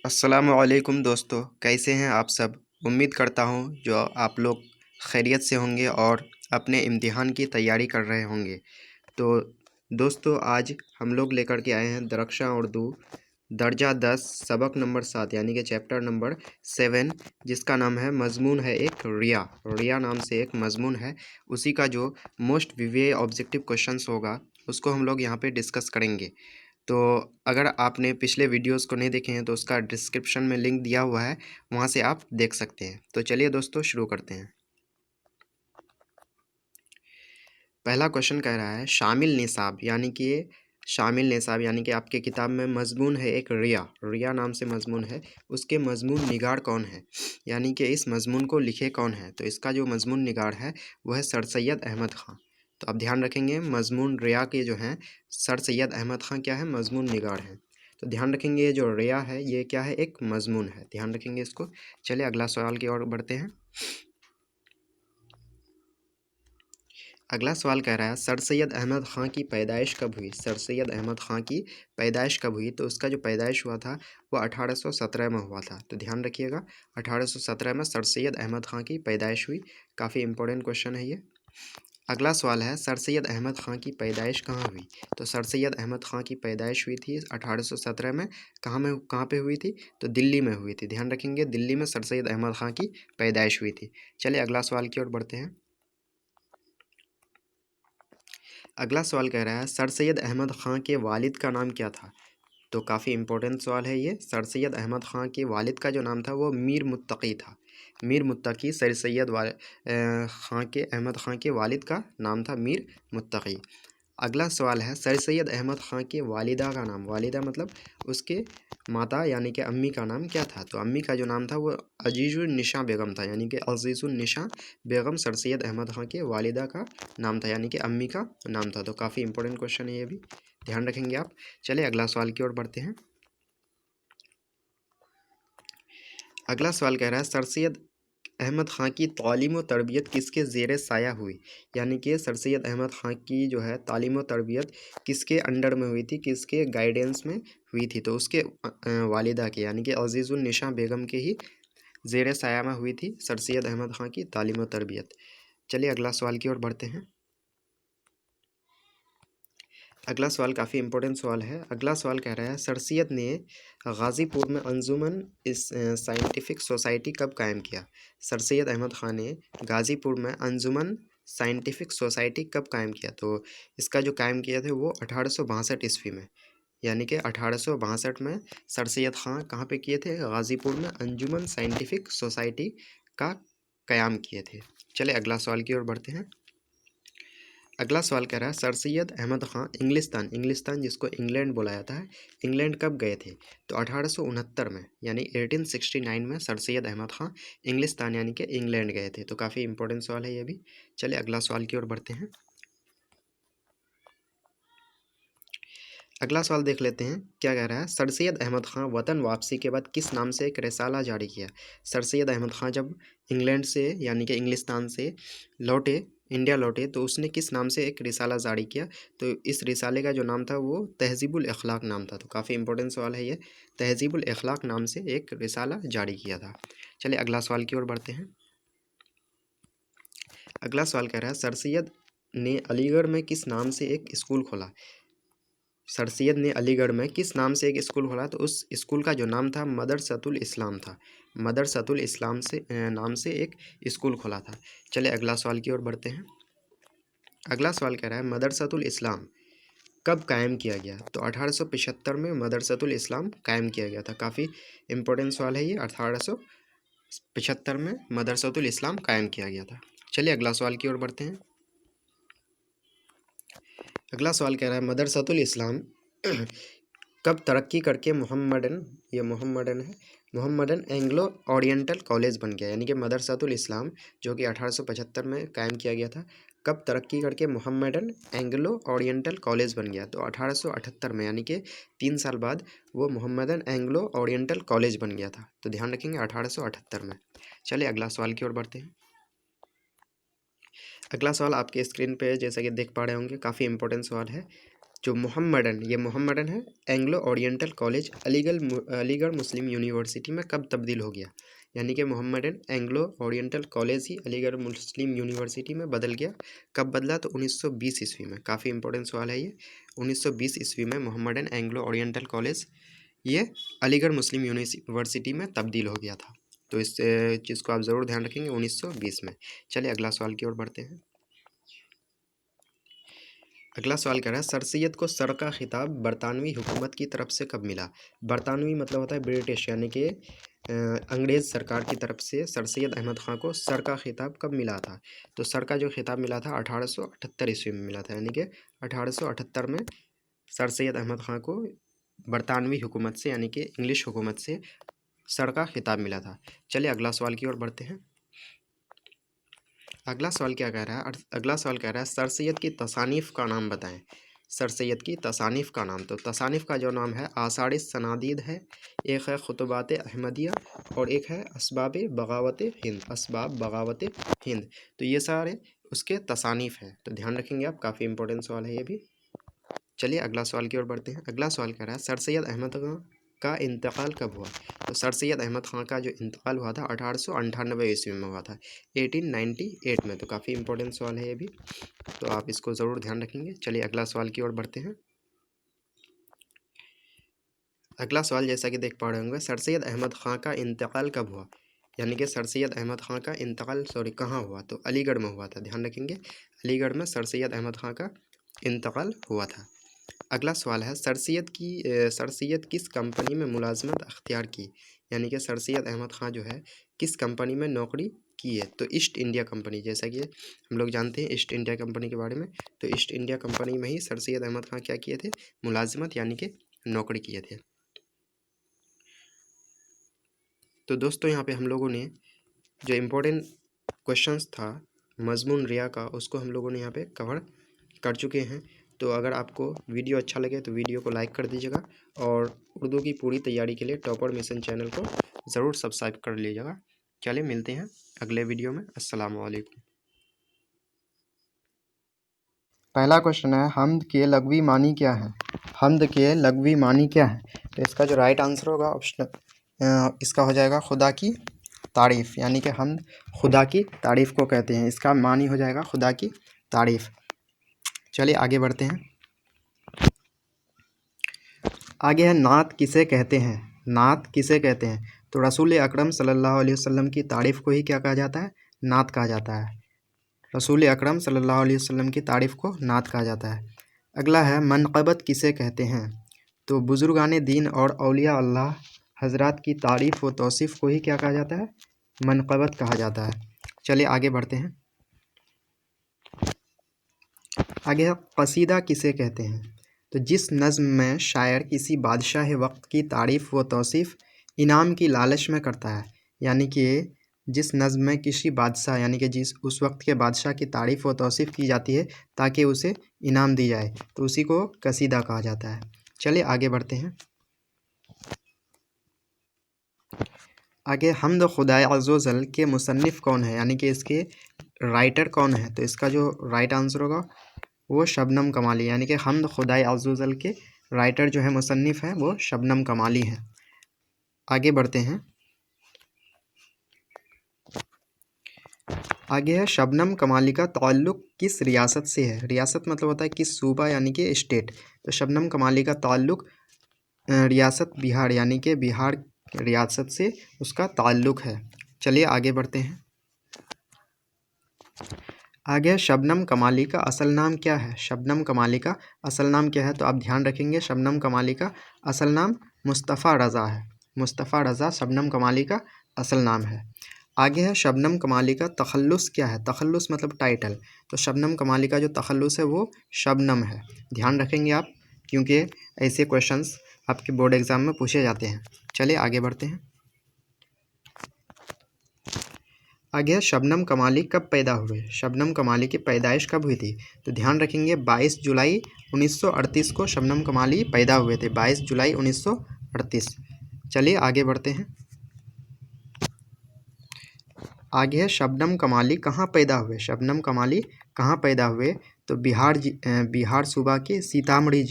अस्सलामुअलैकुम दोस्तों, कैसे हैं आप सब। उम्मीद करता हूं जो आप लोग खैरियत से होंगे और अपने इम्तिहान की तैयारी कर रहे होंगे। तो दोस्तों, आज हम लोग लेकर के आए हैं दरख्शां उर्दू दर्जा 10 सबक नंबर 7 यानी कि चैप्टर नंबर 7, जिसका नाम है मज़मून है एक रिया। रिया नाम से एक मज़मून है, उसी का जो मोस्ट वीवीआई ऑब्जेक्टिव क्वेश्चंस होगा उसको हम लोग यहाँ पे डिस्कस करेंगे। तो अगर आपने पिछले वीडियोस को नहीं देखे हैं तो उसका डिस्क्रिप्शन में लिंक दिया हुआ है, वहाँ से आप देख सकते हैं। तो चलिए दोस्तों, शुरू करते हैं। पहला क्वेश्चन कह रहा है शामिल निसाब यानी कि आपके किताब में मज़मून है एक रिया। रिया नाम से मज़मून है, उसके मज़मून निगार कौन है, यानी कि इस मज़मून को लिखे कौन है। तो इसका जो मज़मून निगार है वह है सर सैयद अहमद ख़ान। तो आप ध्यान रखेंगे, मज़मून रिया के जो हैं सर सैयद अहमद ख़ान क्या है, मज़मून निगार है। तो ध्यान रखेंगे ये जो रिया है ये क्या है, एक मज़मून है। ध्यान रखेंगे इसको। चलिए अगला सवाल की ओर बढ़ते हैं। अगला सवाल कह रहा है सर सैयद अहमद ख़ान की पैदाइश कब हुई। सर सैयद अहमद ख़ान की पैदाइश कब हुई। तो उसका जो पैदाइश हुआ था वो 1817 में हुआ था। तो ध्यान रखिएगा, 1817 में सर सैयद अहमद ख़ान की पैदाइश हुई। काफ़ी इंपॉर्टेंट क्वेश्चन है ये। अगला सवाल है सर सैयद अहमद ख़ान की पैदाइश कहाँ हुई। तो सर सैयद अहमद ख़ान की पैदाइश हुई थी 1817 में। कहाँ पे हुई थी, तो दिल्ली में हुई थी। ध्यान रखेंगे, दिल्ली में सर सैयद अहमद ख़ान की पैदाइश हुई थी। चलिए अगला सवाल की ओर बढ़ते हैं। अगला सवाल कह रहा है सर सैयद अहमद ख़ान के वालिद का नाम क्या था। तो काफ़ी इंपॉर्टेंट सवाल है ये। सर सैयद अहमद ख़ान के वालिद का जो नाम था वो मीर मुत्तकी था। मीर मुत्तकी सर सैयद ख़ान के अहमद ख़ान के वालिद का नाम था मीर मुत्तकी। अगला सवाल है सर सैयद अहमद ख़ान के वालिदा का नाम, वालिदा मतलब उसके माता यानी कि अम्मी का नाम क्या था। तो अम्मी का जो नाम था वो अजीज़ुन्निसा बेगम था, यानी कि अजीज़ुन्निसा बेगम सर सैयद अहमद ख़ान के वालिदा का नाम था, यानी कि अम्मी का नाम था। तो काफ़ी इंपॉर्टेंट क्वेश्चन है ये भी, ध्यान रखेंगे आप। चलिए अगला सवाल की ओर बढ़ते हैं। अगला सवाल कह रहा है सर सैयद अहमद ख़ान की तालीम व तरबियत किसके ज़ेर साया हुई। यानी कि सर सैयद अहमद ख़ान की जो है तालीम व तरबियत किसके अंडर में हुई थी, किसके गाइडेंस में हुई थी। तो उसके वालिदा के यानी कि अजीज़ुन्निसा बेगम के ही ज़ेर साया में हुई थी सर सैयद अहमद ख़ान की तालीम व तरबियत। चलिए अगला सवाल की ओर बढ़ते हैं। अगला सवाल काफ़ी इंपॉर्टेंट सवाल है। अगला सवाल कह रहा है सर सैयद ने गाज़ीपुर में अंजुमन इस साइंटिफिक सोसाइटी कब कायम किया। सर सैयद अहमद ख़ान ने गाज़ीपुर में अंजुमन साइंटिफिक सोसाइटी कब कायम किया। तो इसका जो कायम किया थे वो 1862 ईस्वी में, यानी कि 1862 में सर सैयद ख़ान कहाँ पे किए थे, गाज़ीपुर में अंजुमन साइंटिफिक सोसाइटी का क़याम किए थे। चले अगला सवाल की ओर बढ़ते हैं। अगला सवाल कह रहा है सर सैयद अहमद ख़ान इंग्लिस्तान जिसको इंग्लैंड बोला जाता है, इंग्लैंड कब गए थे। तो 1869 में, यानी 1869 में सर सैयद अहमद ख़ान इंग्लिस्तान यानी कि इंग्लैंड गए थे। तो काफ़ी इंपॉर्टेंट सवाल है ये भी। चलिए अगला सवाल की ओर बढ़ते हैं। अगला सवाल देख लेते हैं, क्या कह रहा है सर सैयद अहमद ख़ान वतन वापसी के बाद किस नाम से एक रिसाला जारी किया। सर सैयद अहमद ख़ान जब इंग्लैंड से यानी कि इंग्लिस्तान से लौटे, इंडिया लौटे, तो उसने किस नाम से एक रिसाला जारी किया। तो इस रिसाले का जो नाम था वो तहज़ीबुल अखलाक नाम था। तो काफ़ी इंपॉर्टेंट सवाल है ये, तहज़ीबुल अखलाक नाम से एक रिसाला जारी किया था। चलिए अगला सवाल की ओर बढ़ते हैं। अगला सवाल कह रहा है सर सैयद ने अलीगढ़ में किस नाम से एक स्कूल खोला। सर सैयद ने अलीगढ़ में किस नाम से एक स्कूल खोला। तो उस स्कूल का जो नाम था मदरसतुल इस्लाम था। मदरसतुल इस्लाम से नाम से एक स्कूल खोला था। चलिए अगला सवाल की ओर बढ़ते हैं। अगला सवाल कह रहा है मदरसतुल इस्लाम कब कायम किया गया। तो 1875 में मदरसतुल इस्लाम कायम किया गया था। काफ़ी इंपॉर्टेंट सवाल है ये, 1875 में मदरसतुल इस्लाम कायम किया गया था। चलिए अगला सवाल की ओर बढ़ते हैं। अगला सवाल कह रहा है मदरसतुल इस्लाम कब तरक्की करके मोहम्मडन एंग्लो ओरिएंटल कॉलेज बन गया। यानी कि मदरसतुल इस्लाम जो कि 1875 में कायम किया गया था, कब तरक्की करके मोहम्मडन एंग्लो ओरिएंटल कॉलेज बन गया। तो 1878 में, यानी कि 3 साल बाद वो मोहम्मदन एंग्लो ओरिएंटल कॉलेज बन गया था। तो ध्यान रखेंगे 1878 में। चलिए अगला सवाल की ओर बढ़ते हैं। अगला सवाल आपके स्क्रीन पे जैसा कि देख पा रहे होंगे, काफ़ी इंपॉर्टेंट सवाल है। जो मोहम्मडन, ये मोहम्मडन है, एंग्लो ओरिएंटल कॉलेज अलीगढ़ मुस्लिम यूनिवर्सिटी में कब तब्दील हो गया? यानी कि मोहम्मडन एंग्लो ओरिएंटल कॉलेज ही अलीगढ़ मुस्लिम यूनिवर्सिटी में बदल गया। कब बदला? तो 1920 ईस्वी में। काफ़ी इंपॉर्टेंट सवाल है ये। 1920 ईस्वी में मोहम्मडन एंग्लो ओरिएंटल कॉलेज ये अलीगढ़ मुस्लिम यूनिवर्सिटी में तब्दील हो गया था। तो इस चीज़ को आप ज़रूर ध्यान रखेंगे 1920 में। चलिए अगला सवाल की ओर बढ़ते हैं। अगला सवाल कह रहा है सर सैयद को सर का खिताब बरतानवी हुकूमत की तरफ से कब मिला? बरतानवी मतलब होता है ब्रिटिश, यानी कि अंग्रेज़ सरकार की तरफ से सर सैयद अहमद ख़ान को सर का खिताब कब मिला था? तो सर का जो खिताब मिला था 1878 ईस्वी में मिला था, यानी कि 1878 में सर सैयद अहमद ख़ान को बरतानवी हुकूमत से, यानी कि इंग्लिश हुकूमत से सर का खिताब मिला था। चलिए अगला सवाल की ओर बढ़ते हैं। अगला सवाल क्या कह रहा है? अगला सवाल कह रहा है सर सैयद की तसानीफ़ का नाम बताएं। सर सैयद की तसानीफ़ का नाम, तो तसानीफ़ का जो नाम है आसार सनादीद है, एक है खुतबात अहमदिया और एक है असबाब बगावत हिंद, असबाब बगावत हिंद। तो ये सारे उसके तसानीफ़ हैं, तो ध्यान रखेंगे आप, काफ़ी इंपॉर्टेंट सवाल है ये भी। चलिए अगला सवाल की ओर बढ़ते हैं। अगला सवाल कह रहा है सर सैयद अहमद ख़ान का इंतकाल कब हुआ? तो सर सैयद अहमद ख़ान का जो इंतकाल हुआ था 1898 ईस्वी में हुआ था, 1898 में। तो काफ़ी इंपॉर्टेंट सवाल है ये भी, तो आप इसको ज़रूर ध्यान रखेंगे। चलिए अगला सवाल की ओर बढ़ते हैं। अगला सवाल जैसा कि देख पा रहे होंगे, सर सैयद अहमद ख़ान का इंतकाल कब हुआ? यानी कि सर सैयद अहमद ख़ान का इंतकाल कहाँ हुआ? तो अलीगढ़ में हुआ था, ध्यान रखेंगे। अलीगढ़ में सर सैयद अहमद ख़ान का इंतकाल हुआ था। अगला सवाल है सर सैयद किस कंपनी में मुलाजमत अख्तियार की? यानी कि सर सैयद अहमद ख़ान जो है किस कंपनी में नौकरी की है? तो ईस्ट इंडिया कंपनी, जैसा कि हम लोग जानते हैं ईस्ट इंडिया कंपनी के बारे में। तो ईस्ट इंडिया कंपनी में ही सर सैयद अहमद ख़ान क्या किए थे? मुलाजमत यानी कि नौकरी किए थे। तो दोस्तों यहाँ पे हम लोगों ने जो इम्पोर्टेंट क्वेश्चंस था मजमून रिया का, उसको हम लोगों ने यहाँ पे कवर कर चुके हैं। तो अगर आपको वीडियो अच्छा लगे तो वीडियो को लाइक कर दीजिएगा और उर्दू की पूरी तैयारी के लिए टॉपर मिशन चैनल को ज़रूर सब्सक्राइब कर लीजिएगा। चलिए मिलते हैं अगले वीडियो में। अस्सलाम वालेकुम। पहला क्वेश्चन है हम्द के लग़वी मानी क्या है? हम्द के लग़वी मानी क्या है? तो इसका जो राइट आंसर होगा ऑप्शन इसका हो जाएगा खुदा की तारीफ़, यानी कि हम खुदा की तारीफ़ को कहते हैं। इसका मानी हो जाएगा खुदा की तारीफ़। चलिए आगे बढ़ते हैं। आगे है नात किसे कहते हैं? नात किसे कहते हैं? तो रसूल अकरम सल्लल्लाहु अलैहि वसल्लम की तारीफ़ को ही क्या कहा जाता है? नात कहा जाता है। रसूल अकरम सल्लल्लाहु अलैहि वसल्लम की तारीफ़ को नात कहा जाता है। अगला है मनक़बत किसे कहते हैं? तो बुज़ुर्गान दीन और औलिया अल्लाह हज़रात की तारीफ़ व तौसीफ़ को ही क्या कहा जाता है? मनक़बत कहा जाता है। चलिए आगे बढ़ते हैं। आगे है क़सीदा किसे कहते हैं? तो जिस नज़्म में शायर किसी बादशाह वक्त की तारीफ़ व तौसीफ़ इनाम की लालच में करता है, यानी कि जिस नज़्म में किसी बादशाह यानी कि जिस उस वक्त के बादशाह की तारीफ़ व तौसीफ़ की जाती है ताकि उसे इनाम दी जाए, तो उसी को क़सीदा कहा जाता है। चलिए आगे बढ़ते हैं। आगे हम्द खुदाए अज़्ज़ व जल के मुसन्निफ़ कौन है, यानी कि इसके राइटर कौन है? तो इसका जो राइट आंसर होगा वो शबनम कमाली, यानी कि हम्द खुदाए अज़्ज़ व जल के राइटर जो है मुसन्निफ़ हैं वो शबनम कमाली हैं। आगे बढ़ते हैं। आगे है शबनम कमाली का ताल्लुक़ किस रियासत से है? रियासत मतलब होता है किस सूबा यानी कि स्टेट। तो शबनम कमाली का ताल्लुक़ रियासत बिहार यानी कि बिहार रियासत से उसका ताल्लुक़ है। चलिए आगे बढ़ते हैं। आगे शबनम कमाली का असल नाम क्या है? शबनम कमाली का असल नाम क्या है? तो आप ध्यान रखेंगे शबनम कमाली का असल नाम मुस्तफ़ा रज़ा है। मुस्तफ़ा रज़ा शबनम कमाली का असल नाम है। आगे है शबनम कमाली का तखल्लुस क्या है? तखल्लुस मतलब टाइटल। तो शबनम कमाली का जो तखल्लुस है वो शबनम है। ध्यान रखेंगे आप, क्योंकि ऐसे क्वेश्चंस आपके बोर्ड एग्ज़ाम में पूछे जाते हैं। चलिए आगे बढ़ते हैं। आगे शबनम कमाली कब पैदा हुए? शबनम कमाली की पैदाइश कब हुई थी? तो ध्यान रखेंगे 22 जुलाई 1938 को शबनम कमाली पैदा हुए थे, 22 जुलाई 1938। चलिए आगे बढ़ते हैं। आगे है शबनम कमाली कहाँ पैदा हुए? शबनम कमाली कहाँ पैदा हुए? तो बिहार सूबा के सीतामढ़ी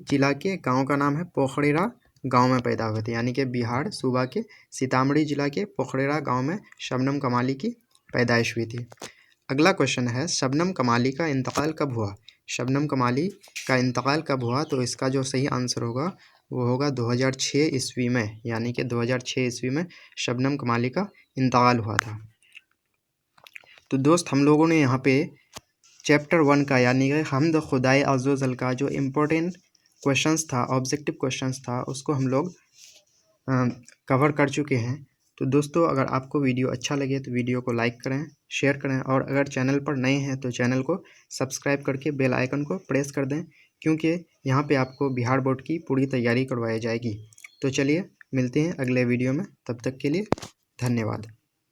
जिला के गांव का नाम है पोखरेरा गांव में पैदा हुए थे। यानी कि बिहार सूबा के सीतामढ़ी जिला के पोखरेरा गांव में शबनम कमाली की पैदाइश हुई थी। अगला क्वेश्चन है, शबनम कमाली का इंतकाल कब हुआ? शबनम कमाली का इंतकाल कब हुआ? तो इसका जो सही आंसर होगा वो होगा 2006 ईस्वी में। यानी कि 2006 ईस्वी में शबनम कमाली का इंतकाल हुआ था। तो दोस्त, हम लोगों ने यहाँ पे चैप्टर 1 का यानी कि हम्द खुदाए अज़्ज़ व जल का जो इम्पोर्टेंट क्वेश्चंस था, ऑब्जेक्टिव क्वेश्चंस था, उसको हम लोग कवर कर चुके हैं। तो दोस्तों, अगर आपको वीडियो अच्छा लगे तो वीडियो को लाइक करें, शेयर करें, और अगर चैनल पर नए हैं तो चैनल को सब्सक्राइब करके बेल आइकन को प्रेस कर दें, क्योंकि यहाँ पे आपको बिहार बोर्ड की पूरी तैयारी करवाई जाएगी। तो चलिए मिलते हैं अगले वीडियो में, तब तक के लिए धन्यवाद।